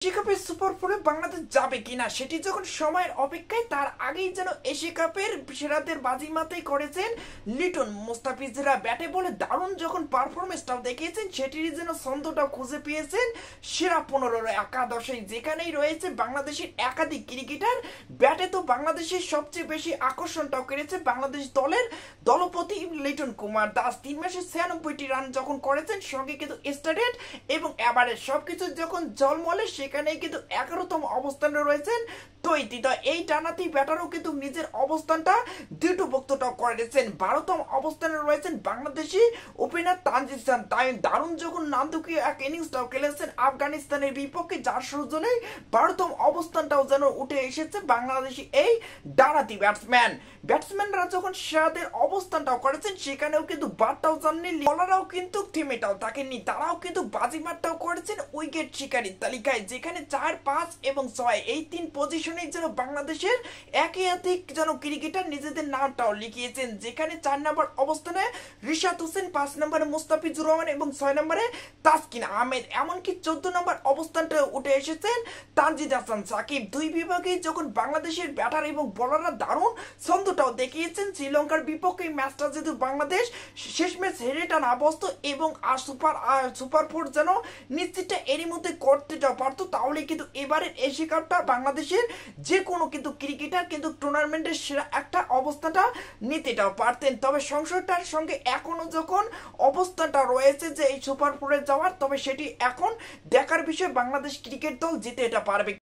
Asia কাপের super ফোরে বাংলাদেশ যাবে কিনা সেটি যখন সময়ের অপেক্ষায় তার আগেই যেন এশিয়া কাপের সেরাদের বাজিমাতাই করেছেন লিটন মুস্তাফিজরা। ব্যাটে বলে দারুণ যখন পারফরমেন্সটাও দেখিয়েছেন সেটিরই যেন ছন্দটাও খুঁজে পেয়েছেন সেরা 15 একাদশে, যেখানেই রয়েছে বাংলাদেশের একাধিক ক্রিকেটার। ব্যাটে তো বাংলাদেশের সবচেয়ে বেশি আকর্ষণটাও করেছে বাংলাদেশ দলের দলপতি লিটন কুমার দাস। 3 ম্যাচে 96টি রান যখন করেছেন, সঙ্গে কিন্তু স্টার্টেড এবং এভারেজ সবকিছু যখন জলমলে সেখানে কিন্তু 11তম অবস্থানে রয়েছেন দ্বৈতিতা। এই টানাতেই ব্যাটারও কিন্তু নিজের অবস্থানটা দ্রুতভক্তটাও করেছেন। 12তম অবস্থানে রয়েছেন বাংলাদেশি ওপেনার তানজিদ হাসান। তাই দারুণ যখন নান্দুকীয় এক ইনিংসটাও খেলেছেন আফগানিস্তানের বিপক্ষে, যার সুযোগে 12তম অবস্থানটাও যেন উঠে এসেছে বাংলাদেশি এই ডানাতি ব্যাটসম্যানরা যখন সেরাদের অবস্থানটাও করেছেন সেখানেও কিন্তু বারটাও জাননি, বলাররাও কিন্তু থেমেটাও থাকেননি, তারাও কিন্তু বাজিমারটাও করেছেন উইকেট শিকারীর তালিকায়, যেখানে 4, 5 এবং 6 এই 3 পজিশনে যেন বাংলাদেশের একাধিক যেন ক্রিকেটার নিজেদের নামটাও লিখিয়েছেন। যেখানে 4 নম্বর অবস্থানে রিশাদ হোসেন, 5 নম্বরে মুস্তাফিজুর রহমান এবং 6 নম্বরে তাসকিন আহমেদ, এমনকি 14 নম্বর অবস্থানটা উঠে এসেছেন তানজিদ হাসান সাকিব। দুই বিভাগেই যখন বাংলাদেশের ব্যাটার এবং বোলাররা দারুণ ছন্দটাও দেখিয়েছেন। শ্রীলঙ্কার বিপক্ষে ম্যাচটা যেহেতু বাংলাদেশ শেষ ম্যাচ হেরে টানা বসত এবং সুপার ফোর যেন নিশ্চিতটা এরই মধ্যে করতেটাও পারতো, তাহলে কিন্তু এবারের এশিয়া কাপটা বাংলাদেশের যে কোনো কিন্তু ক্রিকেটার কিন্তু টুর্নামেন্টের সেরা একটা অবস্থাটা নিতেটাও পারতেন। তবে সংশয়টার সঙ্গে এখনো যখন অবস্থাটা রয়েছে যে এই সুপার ফোরে যাওয়ার, তবে সেটি এখন দেখার বিষয় বাংলাদেশ ক্রিকেট দল জিতে এটা পারবে।